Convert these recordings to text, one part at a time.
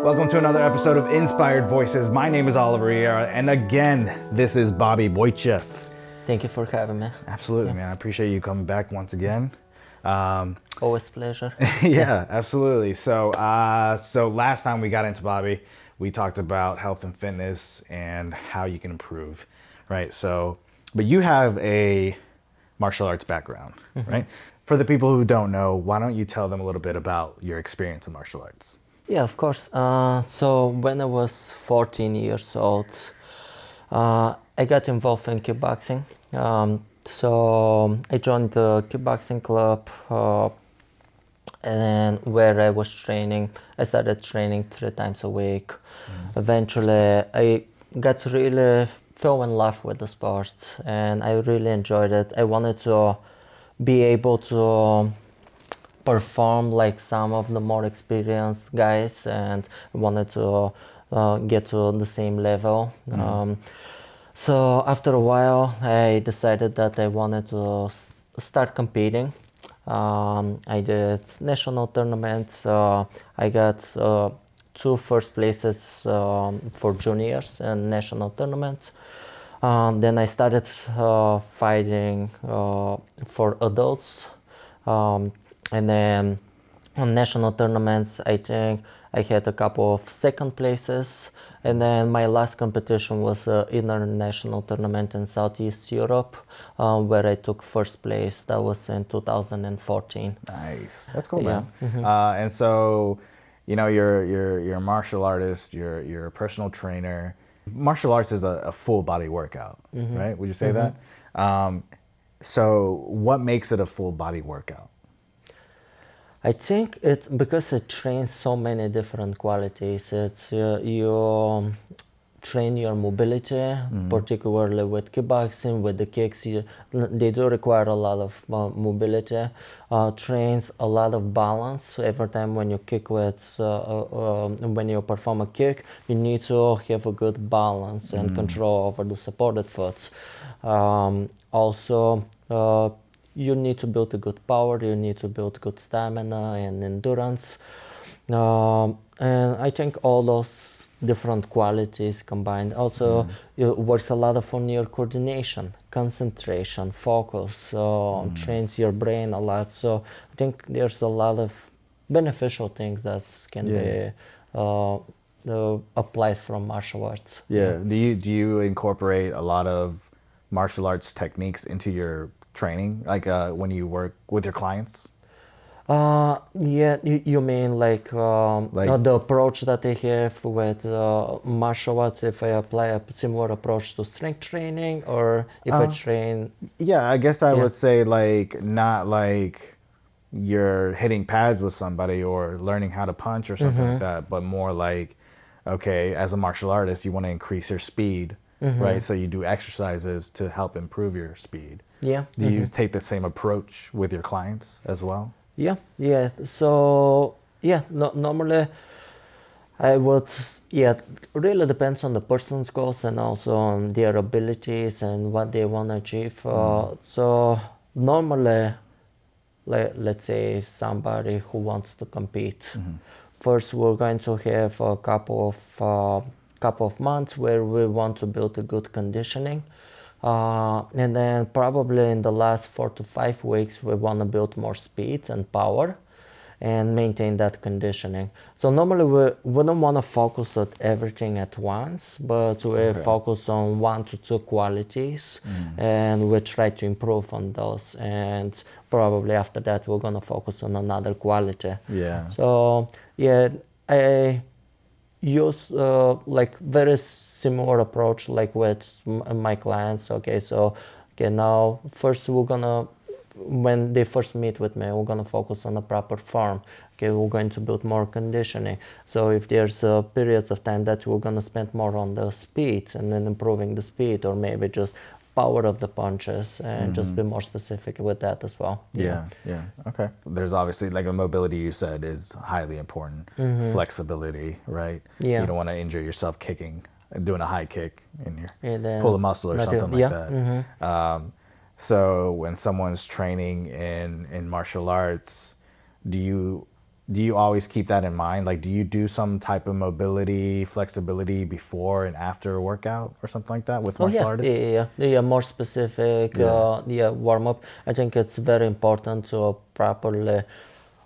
Welcome to another episode of Inspired Voices. My name is Riera, and again, this is Bobby Boychev. Thank you for having me. Absolutely, man. I appreciate you coming back once again. Always a pleasure. Yeah, absolutely. So last time we got into Bobby, we talked about health and fitness and how you can improve, right? So, but you have a martial arts background, right? For the people who don't know, why don't you tell them a little bit about your experience in martial arts? Yeah, of course. So when I was 14 years old, I got involved in kickboxing. So I joined the kickboxing club, and where I was training. I started training 3 times a week. Eventually, I got really fell in love with the sport, and I really enjoyed it. I wanted to be able to perform like some of the more experienced guys, and wanted to get to the same level. So after a while, I decided that I wanted to start competing. I did national tournaments. I got 2 first places for juniors and national tournaments. Then I started fighting for adults. And then on national tournaments, I think I had a couple of second places. And then my last competition was an international tournament in Southeast Europe, where I took first place. That was in 2014. Nice. That's cool, man. And so, you know, you're a martial artist, you're a personal trainer. Martial arts is a full body workout, right? Would you say that? So what makes it a full body workout? I think it's because it trains so many different qualities. It's you train your mobility, particularly with kickboxing, with the kicks. They do require a lot of mobility. Trains a lot of balance. Every time when you kick when you perform a kick, you need to have a good balance and control over the supported foot. Also, you need to build a good power, you need to build good stamina and endurance. And I think all those different qualities combined also it works a lot on your coordination, concentration, focus, trains your brain a lot. So I think there's a lot of beneficial things that can be applied from martial arts. Yeah. Do you incorporate a lot of martial arts techniques into your training, like when you work with your clients? Yeah, you mean like the approach that I have with martial arts, if I apply a similar approach to strength training, or if I train? Yeah, I guess I would say like not like you're hitting pads with somebody or learning how to punch or something like that, but more like, okay, as a martial artist, you want to increase your speed, right? So you do exercises to help improve your speed. Yeah. Do you take the same approach with your clients as well? Yeah. So normally I would, really depends on the person's goals and also on their abilities and what they want to achieve. So normally, let's say somebody who wants to compete, first we're going to have a couple of months where we want to build a good conditioning. And then probably in the last 4 to 5 weeks, we want to build more speed and power and maintain that conditioning. So normally we don't want to focus on everything at once, but we focus on 1 to 2 qualities, and we try to improve on those. And probably after that, we're going to focus on another quality. Yeah. So I use like very similar approach like with my clients. Now first when they first meet with me, we're gonna focus on the proper form. We're going to build more conditioning. So if there's periods of time that we're gonna spend more on the speed and then improving the speed, or maybe just power of the punches, and just be more specific with that as well. Yeah. Okay. There's obviously, like, the mobility you said is highly important. Flexibility, right? Yeah. You don't want to injure yourself kicking and doing a high kick and then pull a muscle or something like that. So when someone's training in martial arts, do you do you always keep that in mind? Like, do you do some type of mobility, flexibility before and after a workout or something like that with Oh martial yeah, artists? yeah, more specific, warm up. I think it's very important to properly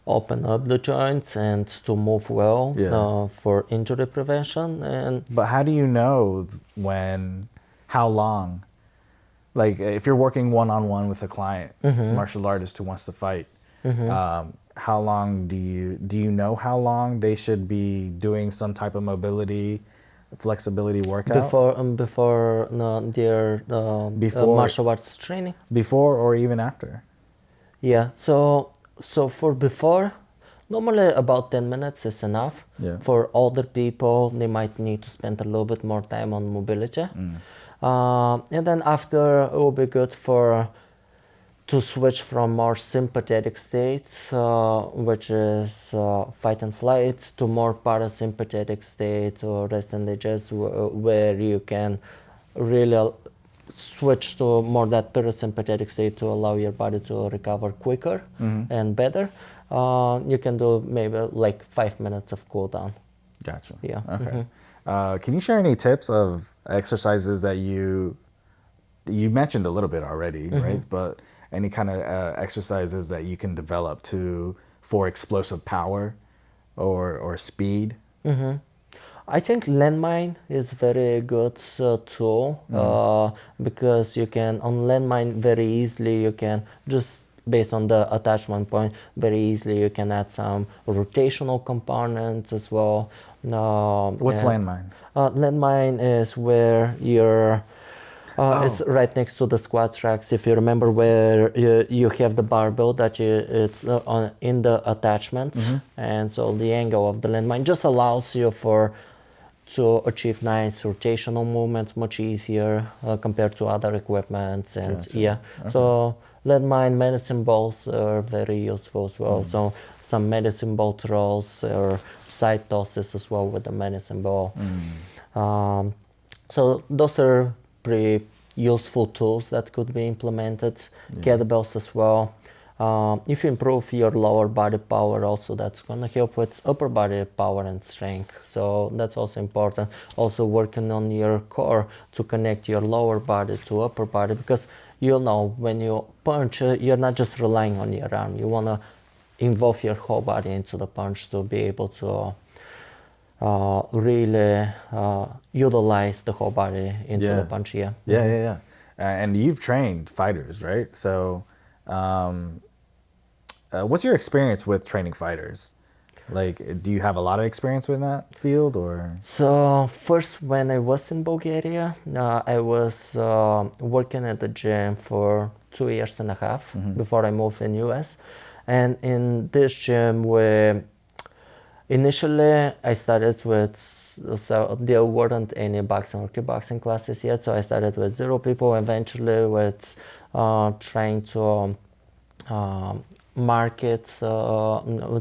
open up the joints and to move well for injury prevention. And But how do you know how long? Like, if you're working one-on-one with a client, martial artist who wants to fight, how long do you know how long they should be doing some type of mobility, flexibility workout? before their martial arts training. Before or even after? Yeah. So for before, normally about 10 minutes is enough. Yeah. For older people, they might need to spend a little bit more time on mobility. And then after, it will be good to switch from more sympathetic states, which is fight and flight, to more parasympathetic states or rest and digest, where you can really switch to more that parasympathetic state to allow your body to recover quicker and better. You can do maybe like 5 minutes of cool down. Gotcha. Yeah. Okay. Can you share any tips of exercises that you mentioned a little bit already, right? But any kind of exercises that you can develop for explosive power or speed? I think landmine is very good tool because you can on landmine very easily you can just based on the attachment point very easily you can add some rotational components as well. What's landmine? Landmine is where you're it's right next to the squat racks. If you remember where you have the barbell that it's in the attachments, and so the angle of the landmine just allows you to achieve nice rotational movements much easier compared to other equipments. And so landmine medicine balls are very useful as well. So some medicine ball throws or side tosses as well with the medicine ball. So those are pretty useful tools that could be implemented. Kettlebells as well. If you improve your lower body power also, that's going to help with upper body power and strength. So that's also important. Also working on your core to connect your lower body to upper body, because you'll know when you punch, you're not just relying on your arm. You want to involve your whole body into the punch to be able to really utilize the whole body into the punch. And you've trained fighters, right? So what's your experience with training fighters? Like, do you have a lot of experience with that field, or? So first, when I was in Bulgaria, I was working at the gym for 2.5 years before I moved in US. And in this gym, initially I started with, so there weren't any boxing or kickboxing classes yet, so I started with 0 people, eventually with trying to market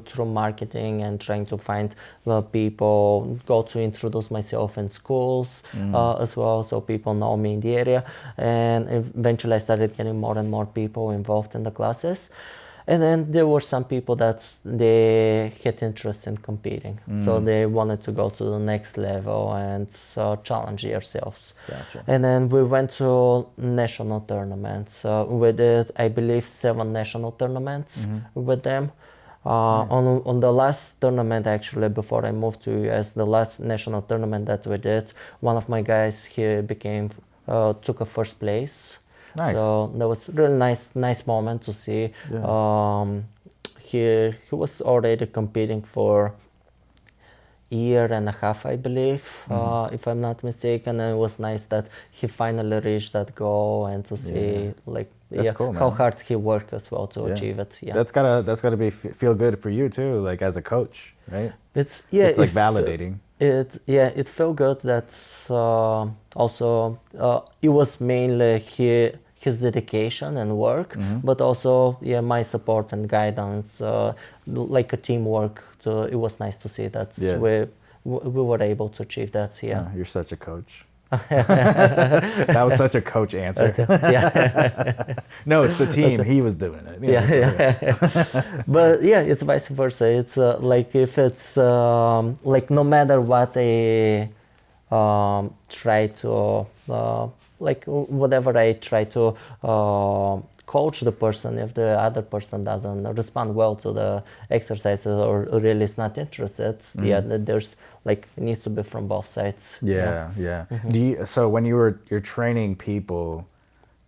through marketing and trying to find people, go to introduce myself in schools as well, so people know me in the area. And eventually I started getting more and more people involved in the classes. And then there were some people that they had interest in competing. So they wanted to go to the next level and challenge themselves. Gotcha. And then we went to national tournaments. We did, I believe, 7 national tournaments with them. On the last tournament, actually, before I moved to US, the last national tournament that we did, one of my guys, he took a first place. Nice. So that was a really nice moment to see. He was already competing for a year and a half, I believe, if I'm not mistaken. And it was nice that he finally reached that goal and to see cool, how hard he worked as well to achieve it. That's gotta feel good for you too, like as a coach, right? It's like validating. It felt good. That's also it was mainly his dedication and work, but also my support and guidance, like a teamwork. So it was nice to see that we were able to achieve that. You're such a coach. That was such a coach answer. Yeah. No, it's the team. He was doing it. But yeah, it's vice versa. It's like if it's like no matter what I try to like whatever I try to coach the person, if the other person doesn't respond well to the exercises or really is not interested, yeah, there's like it needs to be from both sides. Yeah. Do you, so when you're training people,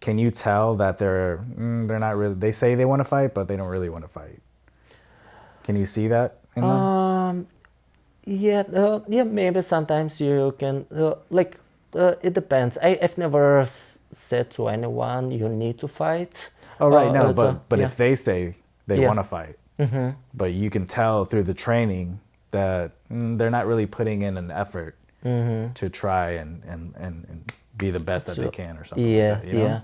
can you tell that they're not really, they say they want to fight, but they don't really want to fight? Can you see that in them? Yeah, yeah, maybe sometimes you can, it depends. I've never said to anyone, you need to fight. Oh, right, no, but yeah. if they say they Yeah. want to fight, but you can tell through the training that they're not really putting in an effort to try and be the best that they can or something Yeah, like that, you know? yeah.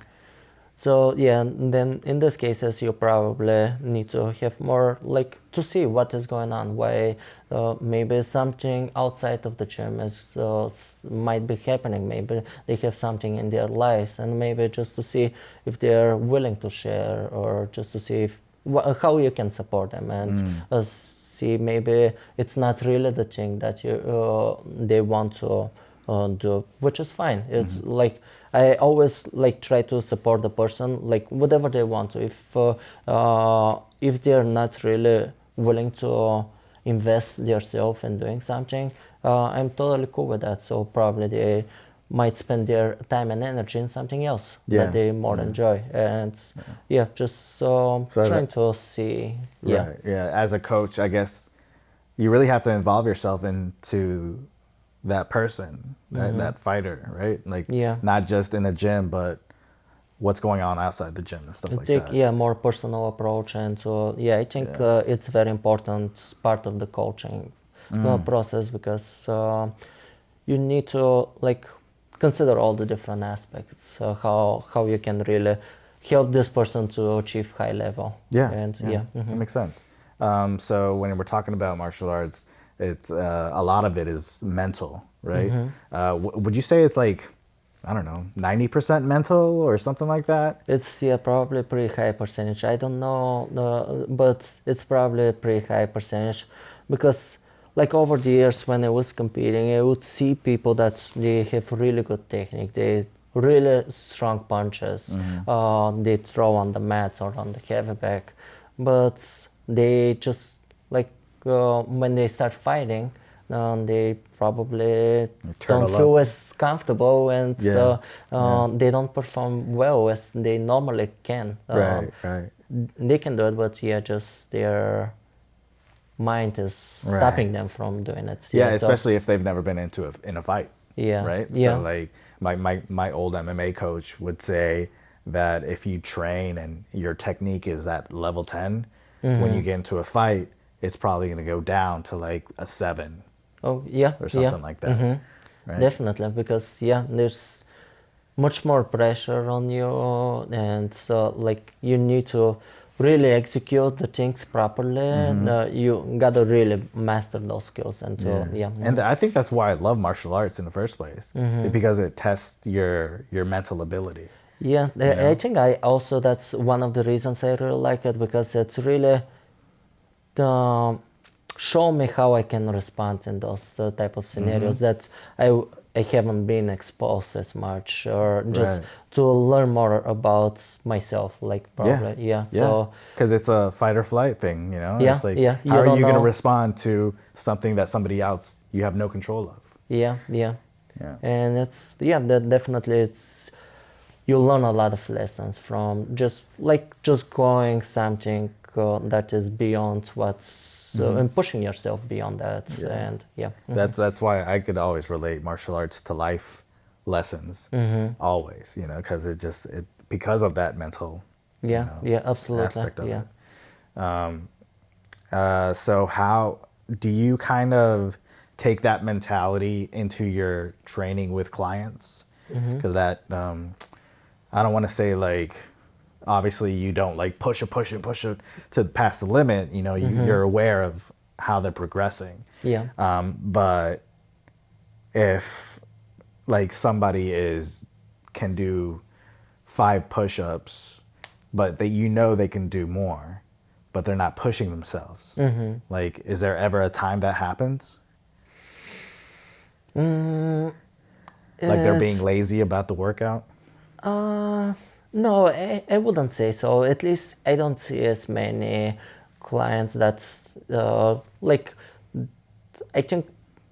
So yeah, then in these cases you probably need to have more like to see what is going on, why maybe something outside of the gym is might be happening, maybe they have something in their lives, and maybe just to see if they're willing to share, or just to see if how you can support them, and see maybe it's not really the thing that you they want to do, which is fine. It's like I always like try to support the person, like whatever they want to. If they're not really willing to invest themselves in doing something, I'm totally cool with that. So probably they might spend their time and energy in something else that they more enjoy. And just trying to see. Right. Yeah. As a coach, I guess you really have to involve yourself into that person, that fighter, right? Like not just in the gym, but what's going on outside the gym and stuff like that. Yeah, more personal approach, and I think it's very important part of the coaching process, because you need to like consider all the different aspects, how you can really help this person to achieve high level. That makes sense. So when we're talking about martial arts, it's a lot of it is mental, right? Would you say it's like, I don't know, 90% mental or something like that? It's probably a pretty high percentage. I don't know, but it's probably a pretty high percentage, because like over the years when I was competing, I would see people that they have really good technique, they really strong punches, they throw on the mats or on the heavy bag, but they just like when they start fighting, they probably don't feel as comfortable, and they don't perform well as they normally can. Right. They can do it, but just their mind is stopping them from doing it. Yeah, especially if they've never been in a fight. Right. Yeah. So like my old MMA coach would say that if you train and your technique is at level 10, when you get into a fight, it's probably going to go down to like a 7. Oh yeah. Or something like that. Right? Definitely, because there's much more pressure on you, and so like you need to really execute the things properly. You gotta really master those skills, and And I think that's why I love martial arts in the first place, because it tests your mental ability. Yeah, I think that's one of the reasons I really like it, because it's really show me how I can respond in those type of scenarios that I haven't been exposed as much, or just to learn more about myself, like probably. So because it's a fight or flight thing, you know. Yeah, it's like yeah. how are you going to respond to something that somebody else you have no control of? Yeah. And it's that definitely it's you learn a lot of lessons from just going something that is beyond what's and pushing yourself beyond that. And that's why I could always relate martial arts to life lessons, always, you know, because because of that mental absolutely aspect of it. So how do you kind of take that mentality into your training with clients? Because that I don't want to say like, obviously you don't like push it to past the limit, you know, you're aware of how they're progressing. But if like somebody can do 5 push-ups, but they can do more, but they're not pushing themselves. Like, is there ever a time that happens? Like they're being lazy about the workout? No, I wouldn't say so. At least I don't see as many clients that's like, I think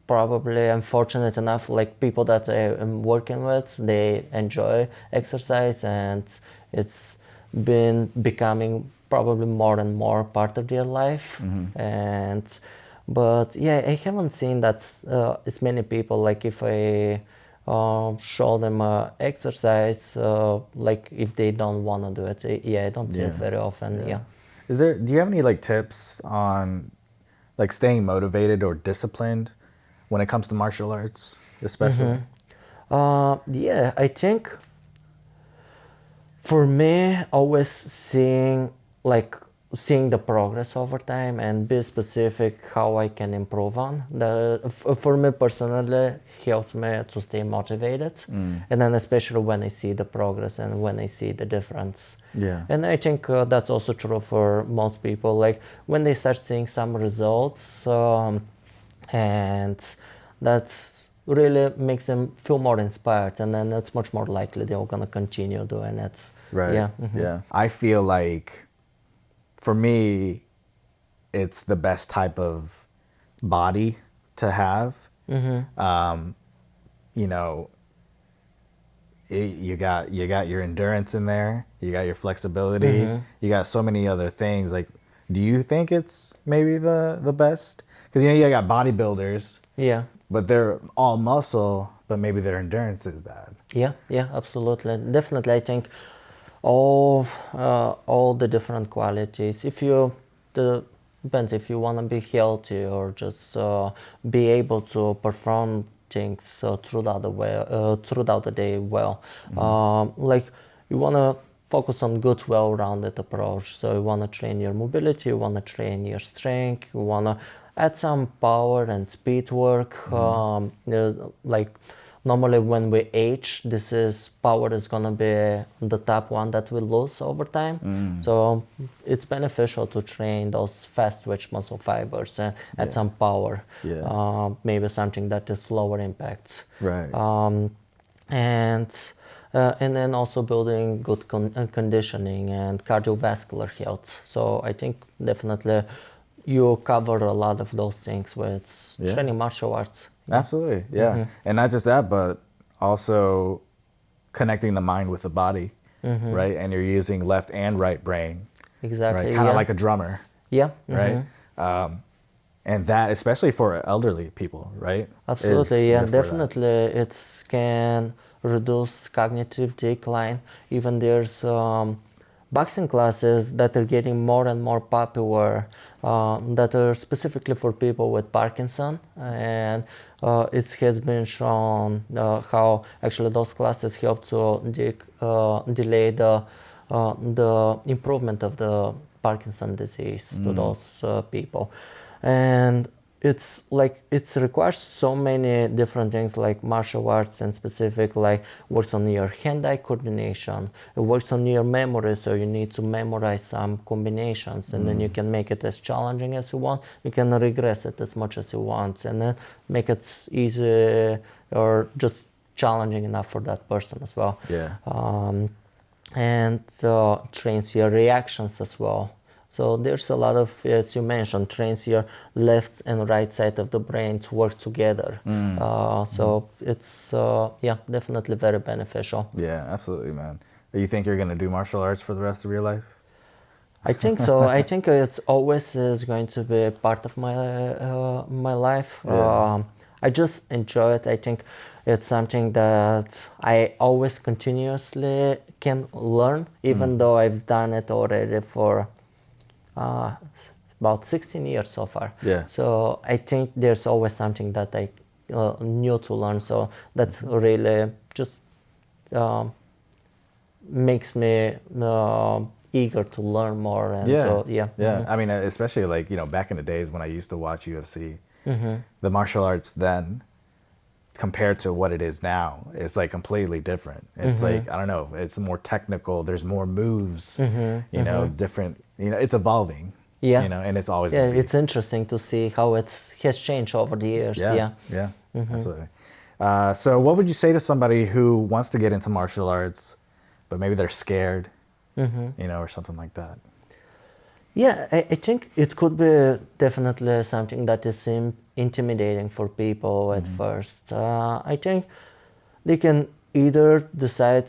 probably I'm fortunate enough, like people that I am working with, they enjoy exercise and it's been becoming probably more and more part of their life. And, but yeah, I haven't seen that as many people, like if I show them exercise, like if they don't want to do it, yeah, I don't see it very often, yeah. Do you have any like tips on like staying motivated or disciplined when it comes to martial arts, especially? Yeah, I think for me, always seeing the progress over time and be specific how I can improve on. For me personally, helps me to stay motivated, and then especially when I see the progress and when I see the difference. Yeah. And I think that's also true for most people. Like when they start seeing some results, and that really makes them feel more inspired, and then it's much more likely they're gonna continue doing it. Right. Yeah. Yeah. I feel like for me, it's the best type of body to have. You know, you got your endurance in there, you got your flexibility, you got so many other things. Like, do you think it's maybe the best? Because you got bodybuilders, Yeah. but they're all muscle, but maybe their endurance is bad. Yeah, absolutely. Definitely, I think all the different qualities. Depends if you want to be healthy or just be able to perform things throughout the day well. Like you want to focus on good, well-rounded approach. So you want to train your mobility, you want to train your strength, you want to add some power and speed work. Like normally when we age, power is gonna be the top one that we lose over time. So it's beneficial to train those fast twitch muscle fibers and add some power. Maybe something that is lower impact. Right. And then also building good conditioning and cardiovascular health. So I think definitely you cover a lot of those things with training martial arts. Absolutely, yeah. And not just that, but also connecting the mind with the body, right? And you're using left and right brain. Exactly. Right? Kind of like a drummer. Yeah. Right? And that, especially for elderly people, right? Absolutely, yeah, definitely. It can reduce cognitive decline. Even there's boxing classes that are getting more and more popular that are specifically for people with Parkinson, and it has been shown how actually those classes help to delay the improvement of the Parkinson disease to those people. And it's like it requires so many different things, like martial arts and specific, like works on your hand-eye coordination, it works on your memory, so you need to memorize some combinations, and then you can make it as challenging as you want, you can regress it as much as you want, and then make it easy or just challenging enough for that person as well. And trains your reactions as well. So there's a lot of, as you mentioned, trains your left and right side of the brain to work together. So it's, definitely very beneficial. Yeah, absolutely, man. You think you're going to do martial arts for the rest of your life? I think so. I think it's always is going to be a part of my my life. I just enjoy it. I think it's something that I always continuously can learn, even though I've done it already for about 16 years so far. So I think there's always something that I new to learn. So that's really just makes me eager to learn more. And so, I mean, especially like, back in the days when I used to watch UFC, the martial arts then compared to what it is now, it's like completely different. It's like, I don't know, it's more technical. There's more moves, you know, different, you know, it's evolving, Yeah. you know, and it's always Yeah, going to be. it's interesting to see how it has changed over the years. Yeah. Absolutely. So what would you say to somebody who wants to get into martial arts, but maybe they're scared, you know, or something like that? Yeah, I think it could be definitely something that is intimidating for people at first. I think they can either decide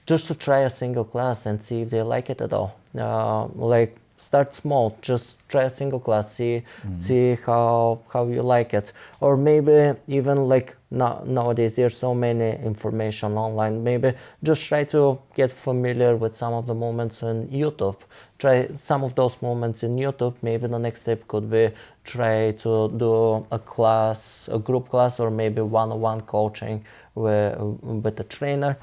just to try a single class and see if they like it at all. Like start small, just try a single class, see how you like it. Or maybe even like nowadays there's so many information online, maybe just try to get familiar with some of the movements on YouTube. Try some of those movements in YouTube. Maybe the next step could be try to do a class, a group class, or maybe one-on-one coaching with a trainer.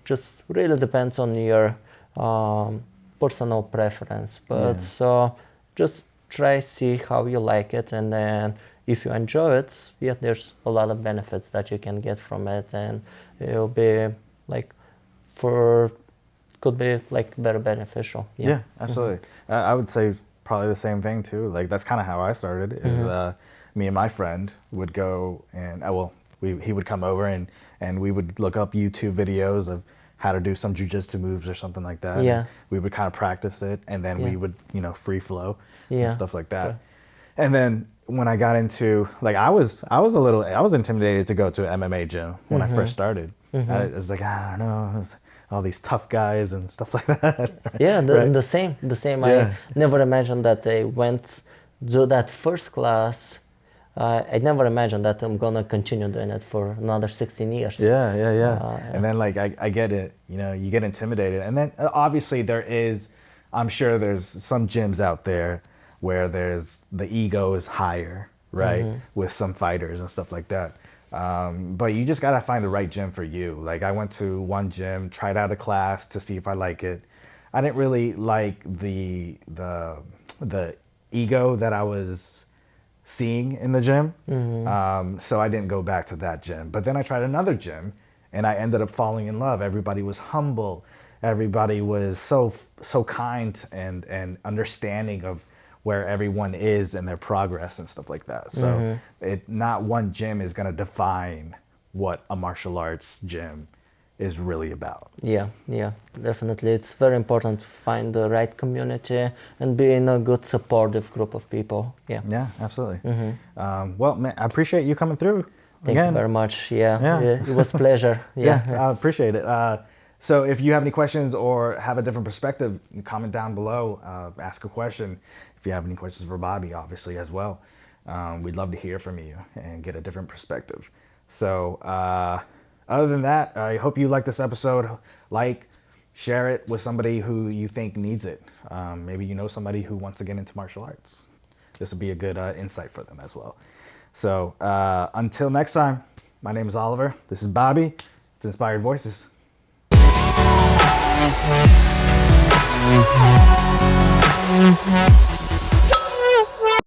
Just really depends on your personal preference, but just try, see how you like it, and then if you enjoy it, yeah, there's a lot of benefits that you can get from it, and it'll be like could be like very beneficial. Yeah, absolutely. I would say probably the same thing too. Like that's kind of how I started. Is me and my friend would go and he would come over and we would look up YouTube videos of how to do some jujitsu moves or something like that. Yeah. And we would kind of practice it, and then we would, you know, free flow and stuff like that. Yeah. And then when I got into, like, I was intimidated to go to an MMA gym when I first started. I was like, I don't know, all these tough guys and stuff like that. Yeah, the same. Yeah. I never imagined that I went to that first class. I never imagined that I'm gonna continue doing it for another 16 years. Yeah. And then like I get it, you know, you get intimidated, and then obviously I'm sure there's some gyms out there where the ego is higher, right, with some fighters and stuff like that. But you just gotta find the right gym for you. Like I went to one gym, tried out a class to see if I like it. I didn't really like the ego that I was seeing in the gym. So I didn't go back to that gym. But then I tried another gym and I ended up falling in love. Everybody was humble. Everybody was so kind and understanding of where everyone is and their progress and stuff like that. So not one gym is going to define what a martial arts gym is really about. Yeah, definitely. It's very important to find the right community and be in a good supportive group of people. Yeah, Absolutely. Well, man, I appreciate you coming through. Thank you very much. Yeah, it was a pleasure. I appreciate it. So if you have any questions or have a different perspective, comment down below, ask a question. If you have any questions for Bobby, obviously, as well. We'd love to hear from you and get a different perspective. So other than that, I hope you like this episode. Share it with somebody who you think needs it. Maybe you know somebody who wants to get into martial arts. This would be a good insight for them as well. So until next time, my name is Oliver. This is Bobby. It's Inspired Voices.